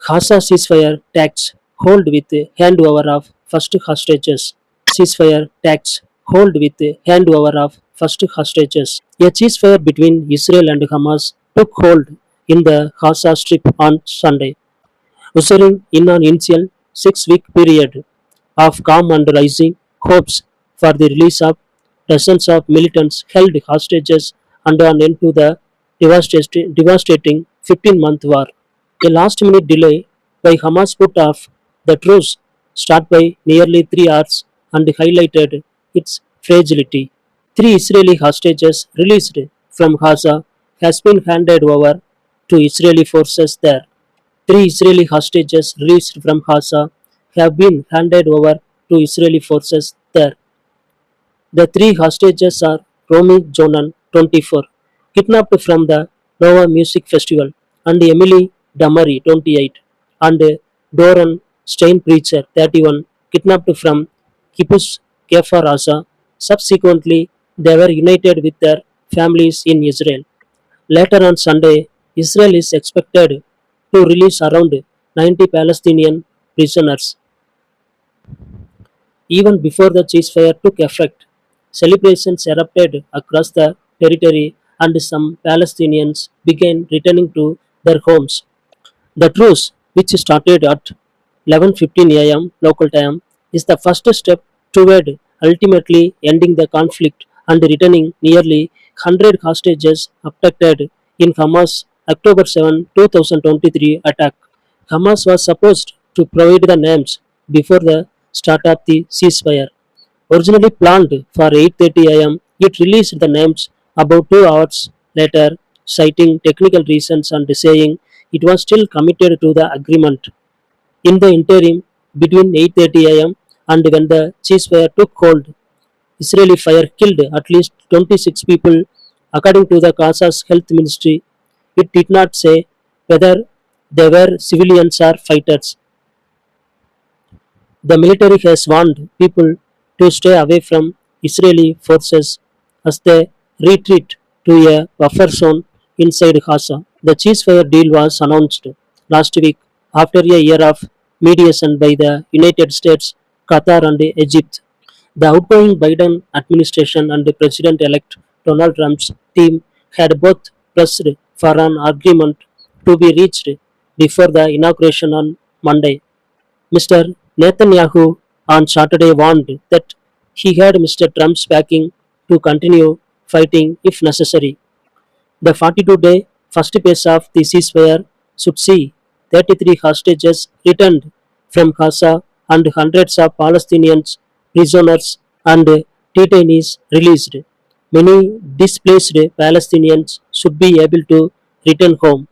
Gaza ceasefire takes hold with handover of first hostages. Ceasefire takes hold with handover of first hostages. A ceasefire between Israel and Hamas took hold in the Gaza Strip on Sunday, ushering in an initial 6-week period of calm and rising hopes for the release of dozens of militants held hostages and an end to the devastating 15-month war. A last-minute delay by Hamas put off the truce start by nearly 3 hours and highlighted its fragility. Three Israeli hostages released from Gaza has been handed over to Israeli forces there. Three Israeli hostages released from Gaza have been handed over to Israeli forces there. The three hostages are Romy Jonan, 24, kidnapped from the Nova Music Festival, and Emily Damari, 28, and Doran Steinpreacher, 31, kidnapped from Kibbutz Kfar Aza. Subsequently, they were united with their families in Israel. Later on Sunday, Israel is expected to release around 90 Palestinian prisoners. Even before the ceasefire took effect, celebrations erupted across the territory and some Palestinians began returning to their homes. The truce, which started at 11:15 a.m. local time, is the first step toward ultimately ending the conflict and returning nearly 100 hostages abducted in Hamas' October 7, 2023 attack. Hamas was supposed to provide the names before the start of the ceasefire. Originally planned for 8:30 a.m., it released the names about 2 hours later, citing technical reasons and saying it was still committed to the agreement. In the interim, between 8:30 a.m. and when the ceasefire took hold, Israeli fire killed at least 26 people, according to the Gaza's health ministry. It did not say whether they were civilians or fighters. The military has warned people to stay away from Israeli forces as they retreat to a buffer zone inside Gaza. The ceasefire deal was announced last week after a year of mediation by the United States, Qatar, and Egypt. The outgoing Biden administration and President elect Donald Trump's team had both pressed for an agreement to be reached before the inauguration on Monday. Mr. Netanyahu on Saturday warned that he had Mr. Trump's backing to continue fighting if necessary. The 42-day first phase of the ceasefire should see 33 hostages returned from Gaza and hundreds of Palestinians, prisoners, and detainees released. Many displaced Palestinians should be able to return home.